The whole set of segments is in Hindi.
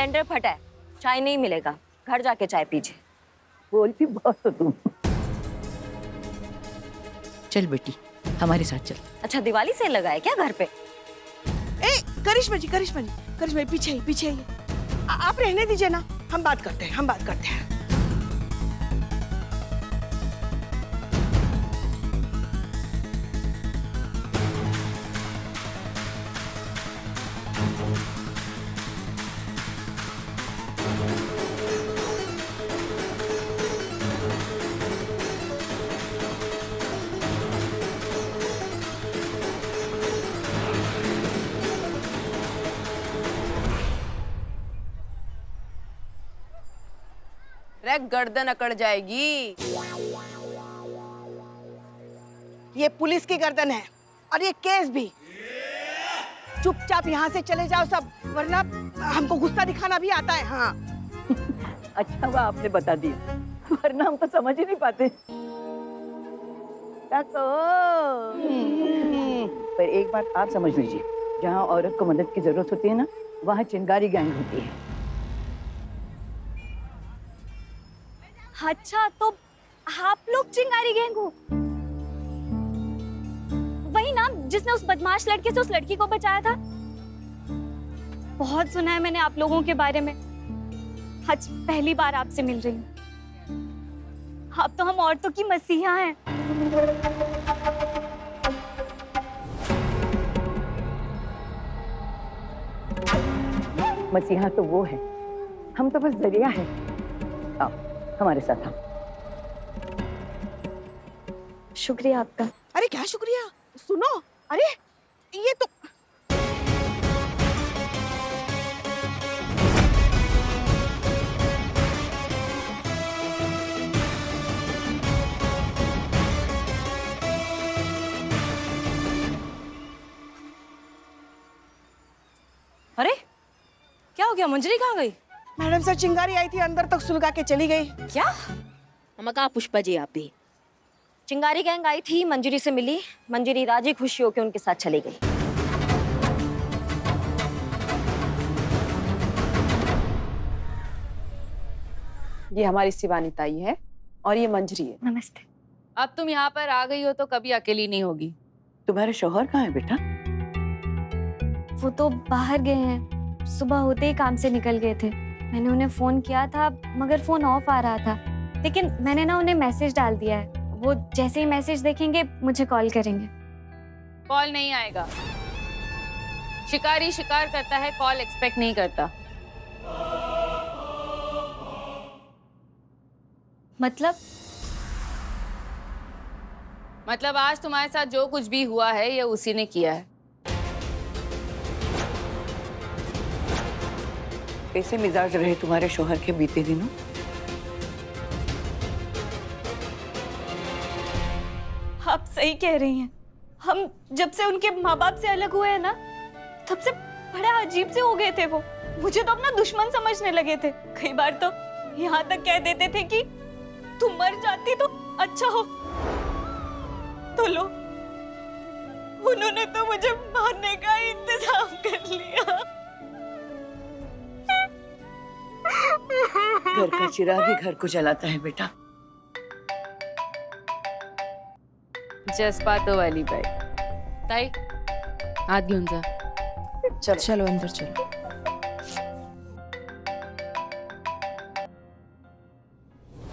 ब्लेंडर फटा है, चाय नहीं मिलेगा, घर जाके चाय पीजिए। बोलती बहुत हो तुम। चल बेटी हमारे साथ चल। अच्छा दिवाली सेल लगा है क्या घर पे? ए करिश्मा जी, करिश्मा जी, करिश्मा जी, पीछे पीछे आप रहने दीजिए ना, हम बात करते हैं। रे गर्दन अकड़ जाएगी। ये पुलिस की गर्दन है और ये केस भी। चुपचाप यहाँ से चले जाओ सब, वरना हमको गुस्सा दिखाना भी आता है। हाँ अच्छा हुआ आपने बता दिया, वरना हम तो समझ ही नहीं पाते। पर एक बात आप समझ लीजिए, जहाँ औरत को मदद की जरूरत होती है ना, वहाँ चिंगारी गैंग होती है। अच्छा तो आप लोग चिंगारी गैंग हो? वही ना जिसने उस बदमाश लड़के से उस लड़की को बचाया था? बहुत सुना है मैंने आप लोगों के बारे में। आज पहली बार आपसे मिल रही हूँ। आप तो हम औरतों की मसीहा हैं। मसीहा तो वो है, हम तो बस जरिया है। आओ हमारे साथ आओ। शुक्रिया आपका। अरे क्या शुक्रिया, सुनो, अरे ये तो अरे क्या हो गया? मंजरी कहाँ गई? मैडम सर चिंगारी आई थी, अंदर तक सुलगा के चली गई। क्या? हम कहा पुष्पा जी आप भी? चिंगारी गैंग आई थी, मंजरी से मिली, मंजरी राजी खुशी होकर उनके साथ चली गई। ये हमारी शिवानी ताई है और ये मंजरी है। नमस्ते। अब तुम यहाँ पर आ गई हो तो कभी अकेली नहीं होगी। तुम्हारे शौहर कहाँ है बेटा? वो तो बाहर गए हैं, सुबह होते ही काम से निकल गए थे। मैंने उन्हें फोन किया था मगर फोन ऑफ आ रहा था, लेकिन मैंने ना उन्हें मैसेज डाल दिया है। वो जैसे ही मैसेज देखेंगे मुझे कॉल करेंगे। कॉल नहीं आएगा। शिकारी शिकार करता है, कॉल एक्सपेक्ट नहीं करता। मतलब आज तुम्हारे साथ जो कुछ भी हुआ है ये उसी ने किया है। कैसे मिजाज रहे तुम्हारे शौहर के बीते दिनों? आप सही कह रही हैं। हम जब से उनके माँ बाप से अलग हुए हैं ना, तब से बड़े अजीब से हो गए थे वो। मुझे तो अपना दुश्मन समझने लगे थे। कई बार तो यहाँ तक कह देते थे कि तुम मर जाती तो अच्छा हो। तो लो, उन्होंने तो मुझे मारने का इंतजाम कर लिया। घर का चिराग ही घर को जलाता है बेटा। जज्बातों वाली बाई। ताई हाथ घेऊन जा। चलो अंदर चलो।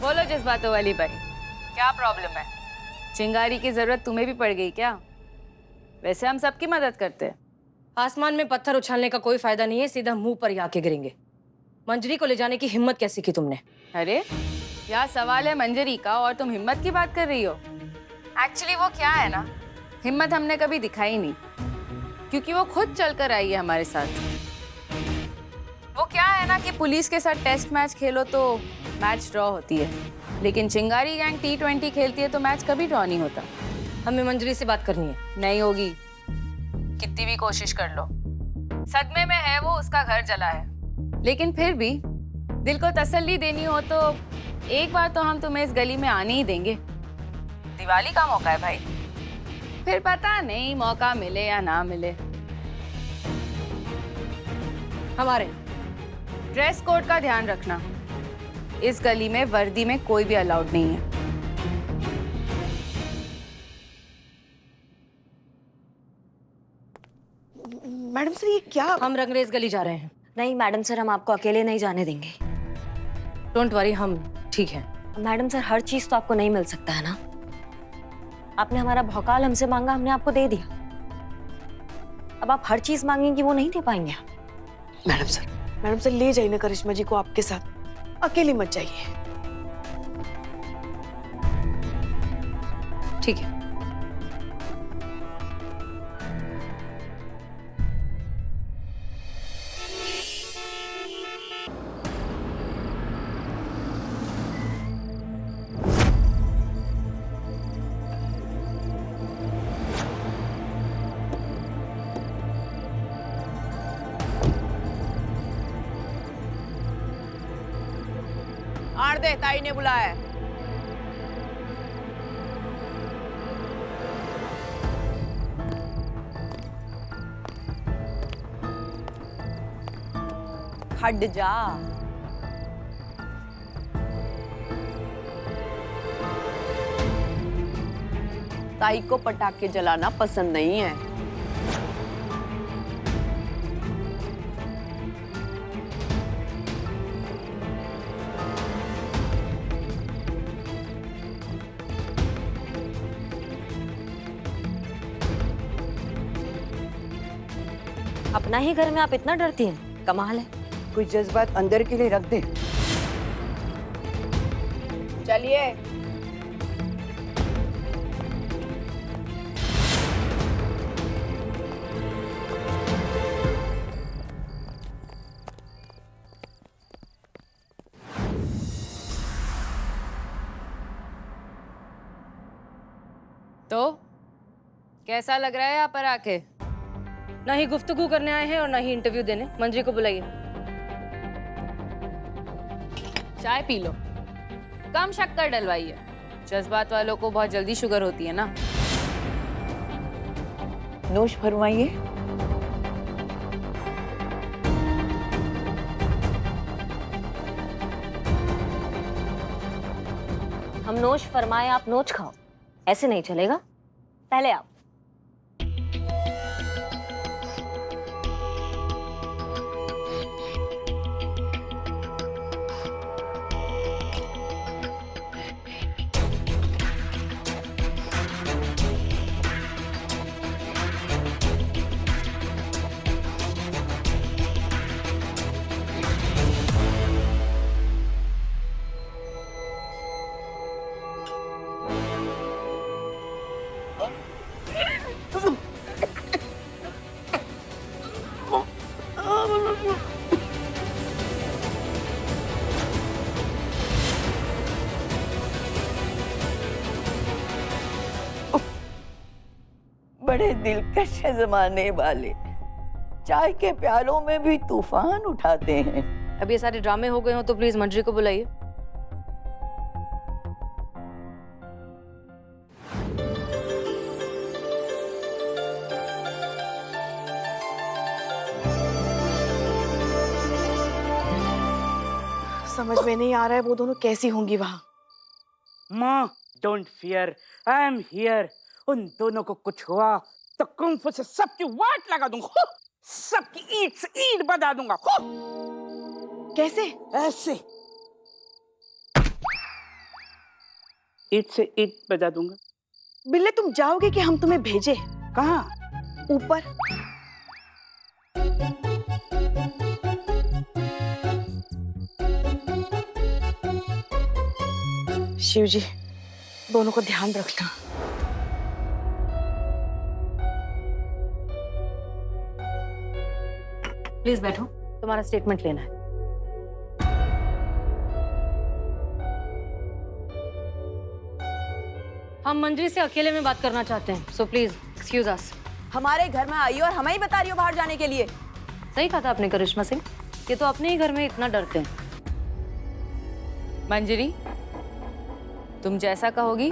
बोलो जज्बातों वाली बाई, क्या प्रॉब्लम है? चिंगारी की जरूरत तुम्हें भी पड़ गई क्या? वैसे हम सबकी मदद करते हैं। आसमान में पत्थर उछालने का कोई फायदा नहीं है, सीधा मुंह पर ही आके गिरेंगे। मंजरी को ले जाने की हिम्मत कैसे की तुमने? अरे यहाँ सवाल है मंजरी का और तुम हिम्मत की बात कर रही हो। एक्चुअली वो क्या है ना, हिम्मत हमने कभी दिखाई नहीं, क्योंकि वो खुद चलकर आई है हमारे साथ। वो क्या है ना कि पुलिस के साथ टेस्ट मैच खेलो तो मैच ड्रॉ होती है, लेकिन चिंगारी गैंग T20 खेलती है तो मैच कभी ड्रॉ नहीं होता। हमें मंजरी से बात करनी है। नहीं होगी, कितनी भी कोशिश कर लो। सदमे में है वो, उसका घर जला है, लेकिन फिर भी दिल को तसल्ली देनी हो तो एक बार तो हम तुम्हें इस गली में आने ही देंगे। दिवाली का मौका है भाई, फिर पता नहीं मौका मिले या ना मिले। हमारे ड्रेस कोड का ध्यान रखना। इस गली में वर्दी में कोई भी अलाउड नहीं है। मैडम सर, ये क्या? हम रंगरेज गली जा रहे हैं। नहीं मैडम सर, हम आपको अकेले नहीं जाने देंगे। डोंट वरी, हम ठीक हैं। मैडम सर, हर चीज तो आपको नहीं मिल सकता है ना। आपने हमारा भौकाल हमसे मांगा, हमने आपको दे दिया। अब आप हर चीज मांगेंगी, वो नहीं दे पाएंगे आप। मैडम सर ले जाइए ना करिश्मा जी को आपके साथ, अकेली मत जाइए। ठीक है। आर दे, ताई ने बुलाया है। हट जा। ताई को पटाखे जलाना पसंद नहीं है। अपना ही घर में आप इतना डरती हैं, कमाल है। कुछ जज्बात अंदर के लिए रख दे। चलिए। तो कैसा लग रहा है यहाँ पर आके? ना ही गुफ्तगू करने आए हैं और ना ही इंटरव्यू देने। मंजरी को बुलाइए। चाय पी लो, कम शक्कर डलवाइए। जज्बात वालों को बहुत जल्दी शुगर होती है ना। नोश फरमाइए। हम नोश फरमाए, आप नोच खाओ, ऐसे नहीं चलेगा। पहले आप। बड़े दिलकश है जमाने वाले, चाय के प्यालों में भी तूफान उठाते हैं। अब ये सारे ड्रामे हो गए हो तो प्लीज मंजरी को बुलाइए। समझ में नहीं आ रहा है वो दोनों कैसी होंगी वहां। माँ, don't fear, I am here. उन दोनों को कुछ हुआ तो कुंफू से सबकी वाट लगा दूंगा, सबकी ईंट से ईंट बजा दूंगा। कैसे? ऐसे ईंट से ईंट बजा दूंगा। बिल्ले, तुम जाओगे कि हम तुम्हें भेजे? कहाँ? ऊपर। शिव जी, दोनों को ध्यान रखना। प्लीज बैठो, तुम्हारा स्टेटमेंट लेना है। हम मंजरी से अकेले में बात करना चाहते हैं, सो प्लीज एक्सक्यूज अस। हमारे घर में आई हो और हमें ही बता रही हो बाहर जाने के लिए। सही कहा था आपने करिश्मा सिंह, ये तो अपने ही घर में इतना डरते हैं। मंजरी, तुम जैसा कहोगी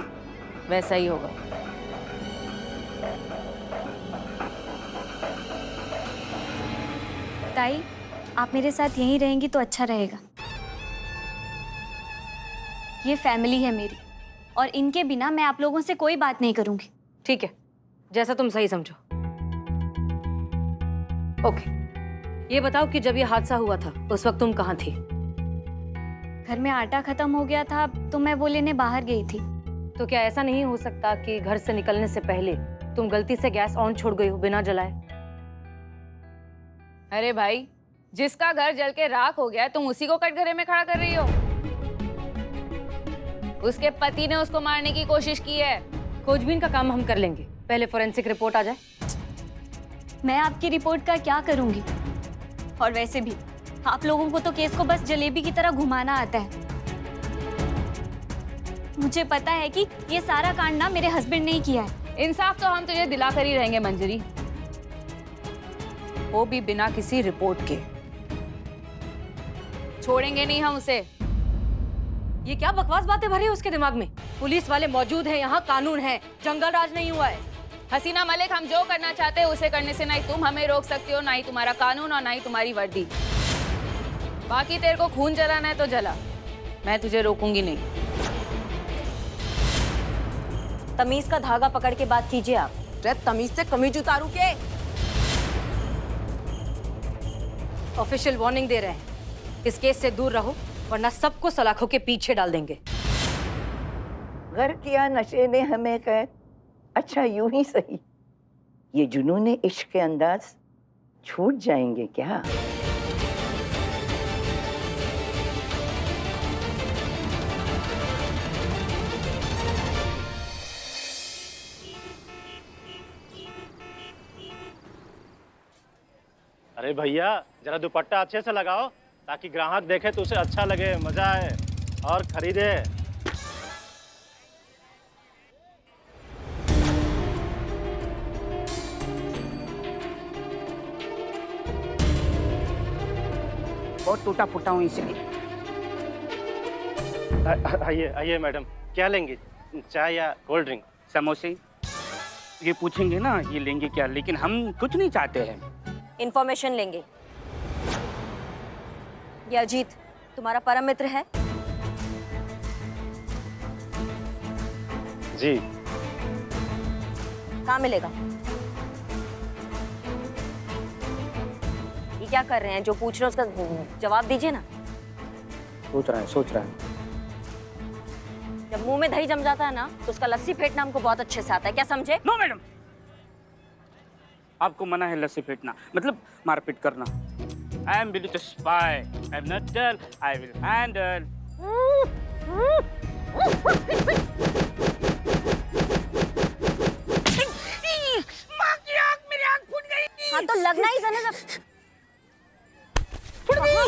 वैसा ही होगा। ताई, आप मेरे साथ यहीं रहेंगी तो अच्छा रहेगा। ये फैमिली है मेरी और इनके बिना मैं आप लोगों से कोई बात नहीं करूंगी। ठीक है, जैसा तुम सही समझो। ओके, ये बताओ कि जब ये हादसा हुआ था उस वक्त तुम कहाँ थी? घर में आटा खत्म हो गया था तो मैं वो लेने बाहर गई थी। तो क्या ऐसा नहीं हो सकता कि घर से निकलने से पहले तुम गलती से गैस ऑन छोड़ गई हो बिना जलाए? अरे भाई, जिसका घर जल के राख हो गया है तुम उसी को कटघरे में खड़ा कर रही हो। उसके पति ने उसको मारने की कोशिश की है। खोजबीन का काम हम कर लेंगे, पहले फोरेंसिक रिपोर्ट आ जाए। मैं आपकी रिपोर्ट का क्या करूंगी? और वैसे भी आप लोगों को तो केस को बस जलेबी की तरह घुमाना आता है। मुझे पता है कि ये सारा कांड ना मेरे हस्बैंड ने ही किया है। इंसाफ तो हम तुझे दिला कर ही रहेंगे मंजरी, वो भी बिना किसी रिपोर्ट के। छोड़ेंगे नहीं हम उसे। ये क्या बकवास बातें भरी है उसके दिमाग में? पुलिस वाले मौजूद हैं यहाँ, कानून है, जंगल राज नहीं हुआ है। हसीना मलिक, हम जो करना चाहते हैं उसे करने से ना ही तुम हमें रोक सकती हो, ना ही तुम्हारा कानून और ना ही तुम्हारी वर्दी। बाकी तेरे को खून जलाना है तो जला, मैं तुझे रोकूंगी नहीं। तमीज का धागा पकड़ के बात कीजिए आप। तमीज से कमीज उतारू के। ऑफिशियल वार्निंग दे रहे हैं, इस केस से दूर रहो वरना सबको सलाखों के पीछे डाल देंगे। घर किया नशे ने हमें कैद, अच्छा यूं ही सही, ये जुनूने इश्क के अंदाज छूट जाएंगे क्या? अरे भैया, जरा दुपट्टा अच्छे से लगाओ ताकि ग्राहक देखे तो उसे अच्छा लगे, मजा आए और खरीदे। बहुत टूटा फूटा हूँ इसलिए। आइए आइए मैडम, क्या लेंगी, चाय या कोल्ड ड्रिंक? समोसे। ये पूछेंगे ना ये लेंगे क्या, लेकिन हम कुछ नहीं चाहते हैं। इंफॉर्मेशन लेंगे। ये अजीत तुम्हारा परम मित्र है? जी। कहाँ मिलेगा? ये क्या कर रहे हैं? जो पूछ रहे हैं उसका जवाब दीजिए ना। सोच रहा है। जब मुंह में दही जम जाता है ना तो उसका लस्सी फेंटना हमको बहुत अच्छे से आता है, क्या समझे? नो मैडम, आपको मना है लस्सी फेंटना, मतलब मारपीट करना। I am Billy the spy. I am not dull. I will handle. माँ की आँख, मेरी आँख फूट गई। हाँ तो लगना ही था ना।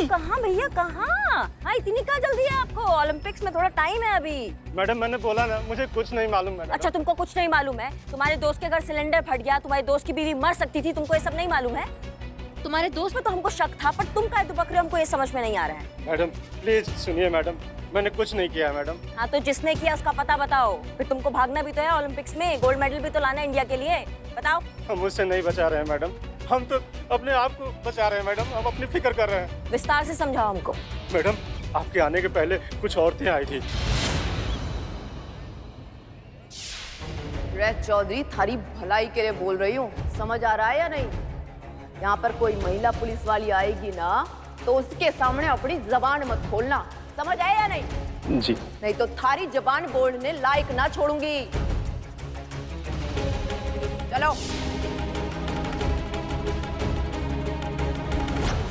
कहाँ भैया कहाँ? हाँ इतनी क्या जल्दी है आपको? ओलंपिक्स में थोड़ा टाइम है अभी। मैडम मैंने बोला ना, मुझे कुछ नहीं मालूम मैडम। अच्छा तुमको कुछ नहीं मालूम है? तुम्हारे दोस्त के घर सिलेंडर फट गया, तुम्हारे दोस्त की बीवी मर सकती थी, तुमको ये सब नहीं मालूम है? तुम्हारे दोस्त में तो हमको शक था, पर तुम काहे दुबक रहे हो, हमको ये समझ में नहीं आ रहा है। मैडम प्लीज सुनिए मैडम, मैंने कुछ नहीं किया मैडम। हाँ तो जिसने किया उसका पता बताओ, फिर तुमको भागना भी तो है ओलंपिक्स में, गोल्ड मेडल भी तो लाना है इंडिया के लिए, बताओ। हम उससे नहीं बचा रहे हैं मैडम, हम तो अपने आप को बचा रहे हैं मैडम, हम अपनी फिक्र कर रहे हैं। विस्तार से समझाओ हमको। मैडम आपके आने के पहले कुछ औरतें आई थी। रे चौधरी, थारी भलाई के लिए बोल रही हूँ, समझ आ रहा है या नहीं? यहाँ पर कोई महिला पुलिस वाली आएगी ना तो उसके सामने अपनी जबान मत खोलना, समझ आया या नहीं? जी। नहीं तो थारी जबान बोलने लायक ना छोड़ूंगी। चलो।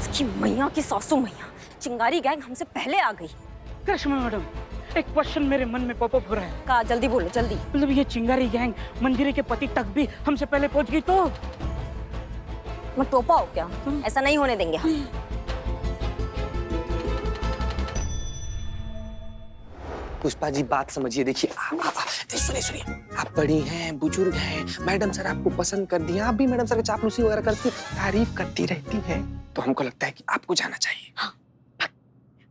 इसकी मैया की सासू मैया, चिंगारी गैंग हमसे पहले आ गई। करिश्मा मैडम, एक क्वेश्चन मेरे मन में पॉपअप हो रहा है। कहा जल्दी बोलो जल्दी। मतलब ये चिंगारी गैंग मंदिर के पति तक भी हमसे पहले पहुंच गई तो? मैं टोपा हो क्या? ऐसा नहीं होने देंगे हम। पुष्पा जी बात समझिए, देखिए सुनिए, आप बड़ी हैं, बुजुर्ग हैं, मैडम सर आपको पसंद कर दिया, आप भी मैडम सर चापलूसी वगैरह करती तारीफ करती रहती हैं, तो हमको लगता है कि आपको जाना चाहिए। हाँ।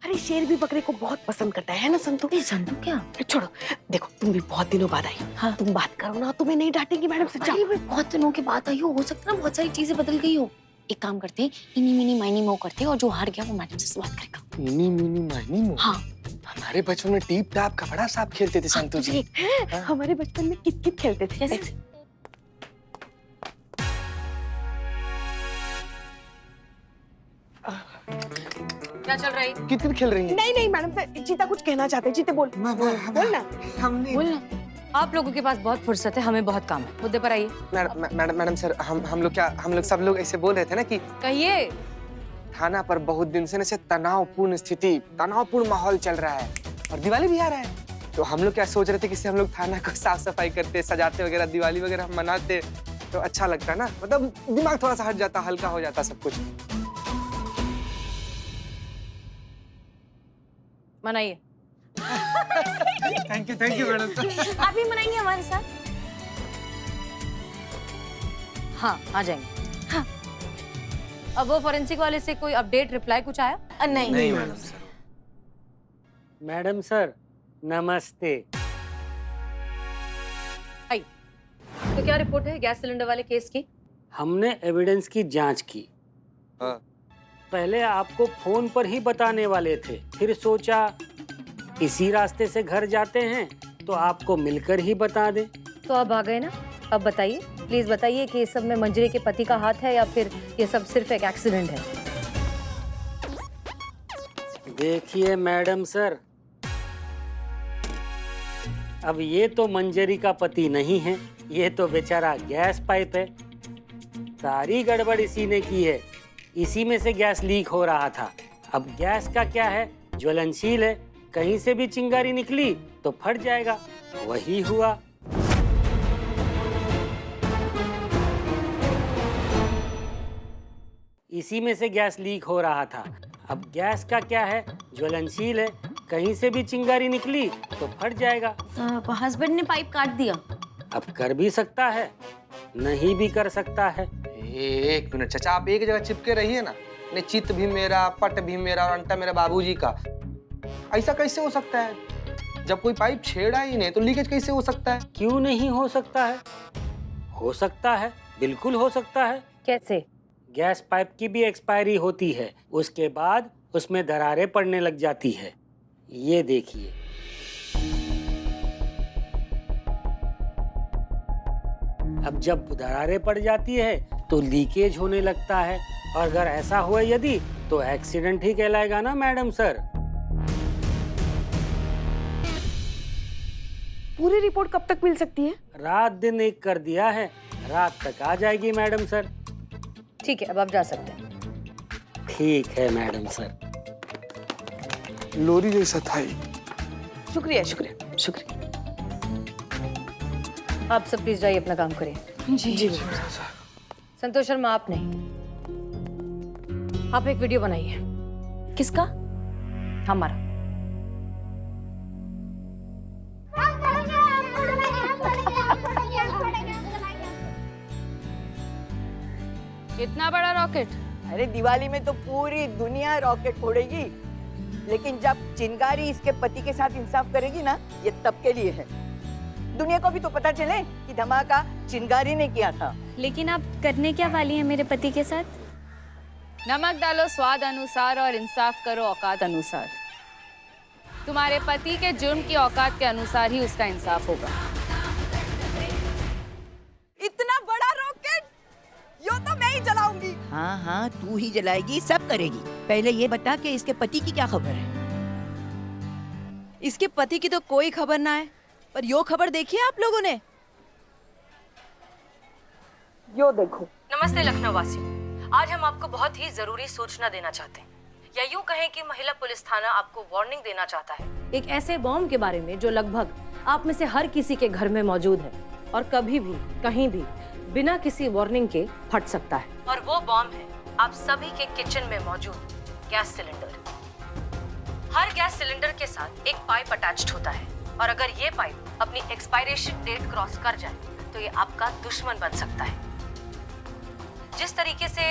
अरे शेर भी बकरे को बहुत पसंद करता है ना संतू? संतू क्या? छोड़ो, देखो तुम भी बहुत दिनों बाद आई। हाँ। तुम बात करो ना, तुम्हें नहीं डांटेंगी मैडम से। अरे बहुत दिनों के बाद आई हो सकता है बहुत सारी चीजें बदल गई हो। एक काम करते, इनी मिनी माइनी मो करते, और जो हार गया वो मैडम से बात करेगा। इनी मिनी माइनी मो। हाँ। हमारे बचपन में टीप टाप कपड़ा साफ खेलते थे संतू जी। हमारे बचपन में कित कित खेलते थे। कैसे? क्या चल रहा है? कितने खेल रही हैं? नहीं नहीं मैडम सर, चीता कुछ कहना चाहते हैं। चीते बोल बोल ना। हमने बोलना। आप लोगों के पास बहुत फुर्सत है, हमें बहुत काम है। मुद्दे पर आइए। मैडम सर, हम लोग सब लोग ऐसे बोल रहे थे ना कि कहिए। थाना पर बहुत दिन से ऐसे तनावपूर्ण स्थिति, तनावपूर्ण माहौल चल रहा है और दिवाली भी आ रहा है, तो हम लोग क्या सोच रहे थे कि हम लोग थाना को साफ सफाई करते, सजाते वगैरह, दिवाली वगैरह हम मनाते तो अच्छा लगता ना, मतलब दिमाग थोड़ा सा हट जाता, हल्का हो जाता सब कुछ। मनाइए। Thank you madam sir. आप भी मनाएंगे हमारे साथ? हाँ, आ जाएंगे। हाँ। अब वो फोरेंसिक वाले से कोई अपडेट, रिप्लाई कुछ आया? नहीं मैडम सर। मैडम सर नमस्ते। आई। तो क्या रिपोर्ट है गैस सिलेंडर वाले केस की? हमने एविडेंस की जांच की। हाँ। पहले आपको फोन पर ही बताने वाले थे, फिर सोचा इसी रास्ते से घर जाते हैं तो आपको मिलकर ही बता दें। तो अब आ गए ना, अब बताइए, प्लीज बताइए कि इस सब में मंजरी के पति का हाथ है या फिर ये सब सिर्फ एक एक्सीडेंट है? देखिए मैडम सर, अब ये तो मंजरी का पति नहीं है, ये तो बेचारा गैस पाइप है। सारी गड़बड़ इसी ने की है, इसी में से गैस लीक हो रहा था। अब गैस का क्या है, ज्वलनशील है, कहीं से भी चिंगारी निकली तो फट जाएगा, वही हुआ। इसी में से गैस लीक हो रहा था। अब गैस का क्या है, ज्वलनशील है, कहीं से भी चिंगारी निकली तो फट जाएगा। हस्बैंड ने पाइप काट दिया। अब कर भी सकता है, नहीं भी कर सकता है। एक मिनट चाचा, आप एक जगह चिपके रहिए ना। ने चित्त भी मेरा, पट भी मेरा और अंटा मेरा बाबूजी का। ऐसा कैसे हो सकता है? जब कोई पाइप छेड़ा ही नहीं तो लीकेज कैसे हो सकता है? क्यों नहीं हो सकता है? हो सकता है, बिल्कुल हो सकता है। कैसे? गैस पाइप की भी एक्सपायरी होती है, उसके बाद उसमें दरारें पड़ने लग जाती है। ये देखिए, अब जब दरारें पड़ जाती है तो लीकेज होने लगता है, और अगर ऐसा हुआ यदि तो एक्सीडेंट ही कहलाएगा ना मैडम सर। पूरी रिपोर्ट कब तक मिल सकती है? रात दिन एक कर दिया है, रात तक आ जाएगी मैडम सर। ठीक है, अब आप जा सकते हैं। ठीक है मैडम सर। लोरी जैसा था ही। शुक्रिया शुक्रिया शुक्रिया। आप सब प्लीज जाइए, अपना काम करिए। जी संतोष शर्मा, आप नहीं, आप एक वीडियो बनाइए। किसका? हमारा। इतना बड़ा रॉकेट? अरे दिवाली में तो पूरी दुनिया रॉकेट फोड़ेगी, लेकिन जब चिंगारी इसके पति के साथ इंसाफ करेगी ना, ये तब के लिए है। दुनिया को भी तो पता चले कि धमाका चिंगारी ने किया था। लेकिन आप करने क्या वाली हैं मेरे पति के साथ? नमक डालो स्वाद अनुसार और इंसाफ करो औकात अनुसार। तुम्हारे पति के जुर्म की औकात के अनुसार ही उसका इंसाफ होगा। इतना बड़ा रॉकेट यो तो मैं ही जलाऊंगी। हाँ हाँ, तू ही जलाएगी, सब करेगी। पहले ये बता कि इसके पति की क्या खबर है? इसके पति की तो कोई खबर ना है, पर यो खबर देखी है आप लोगों ने? यो देखो। नमस्ते लखनऊ वासी, आज हम आपको बहुत ही जरूरी सूचना देना चाहते हैं, या यूं कहें कि महिला पुलिस थाना आपको वार्निंग देना चाहता है एक ऐसे बॉम्ब के बारे में जो लगभग आप में से हर किसी के घर में मौजूद है और कभी भी कहीं भी बिना किसी वार्निंग के फट सकता है। और वो बॉम्ब है आप सभी के किचन में मौजूद गैस सिलेंडर। हर गैस सिलेंडर के साथ एक पाइप अटैच्ड होता है, और अगर ये पाइप अपनी एक्सपायरेशन डेट क्रॉस कर जाए तो ये आपका दुश्मन बन सकता है। जिस तरीके से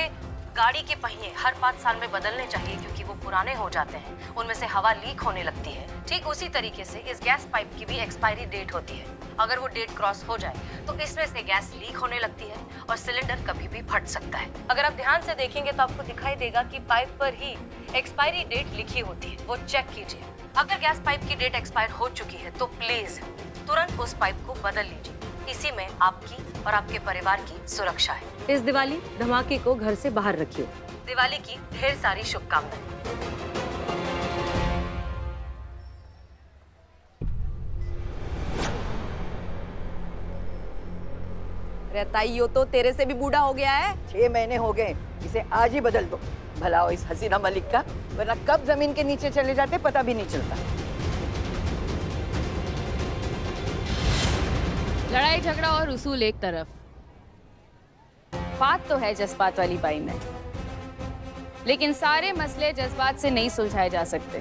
गाड़ी के पहिए हर 5 साल में बदलने चाहिए क्योंकि वो पुराने हो जाते हैं, उनमें से हवा लीक होने लगती है, ठीक उसी तरीके से इस गैस पाइप की भी एक्सपायरी डेट होती है। अगर वो डेट क्रॉस हो जाए तो इसमें से गैस लीक होने लगती है और सिलेंडर कभी भी फट सकता है। अगर आप ध्यान से देखेंगे तो आपको दिखाई देगा कि पाइप पर ही एक्सपायरी डेट लिखी होती है, वो चेक कीजिए। अगर गैस पाइप की डेट एक्सपायर हो चुकी है तो प्लीज तुरंत उस पाइप को बदल लीजिए। इसी में आपकी और आपके परिवार की सुरक्षा है। इस दिवाली धमाके को घर से बाहर रखिए। दिवाली की ढेर सारी शुभकामनाएं। रहताइयो तो तेरे से भी बूढ़ा हो गया है। 6 महीने हो गए, इसे आज ही बदल दो। भला हो इस हसीना मलिक का, वरना कब जमीन के नीचे चले जाते पता भी नहीं चलता। लड़ाई झगड़ा और उसूल एक तरफ, बात तो है जज्बात वाली बाई में, लेकिन सारे मसले जज्बात से नहीं सुलझाए जा सकते।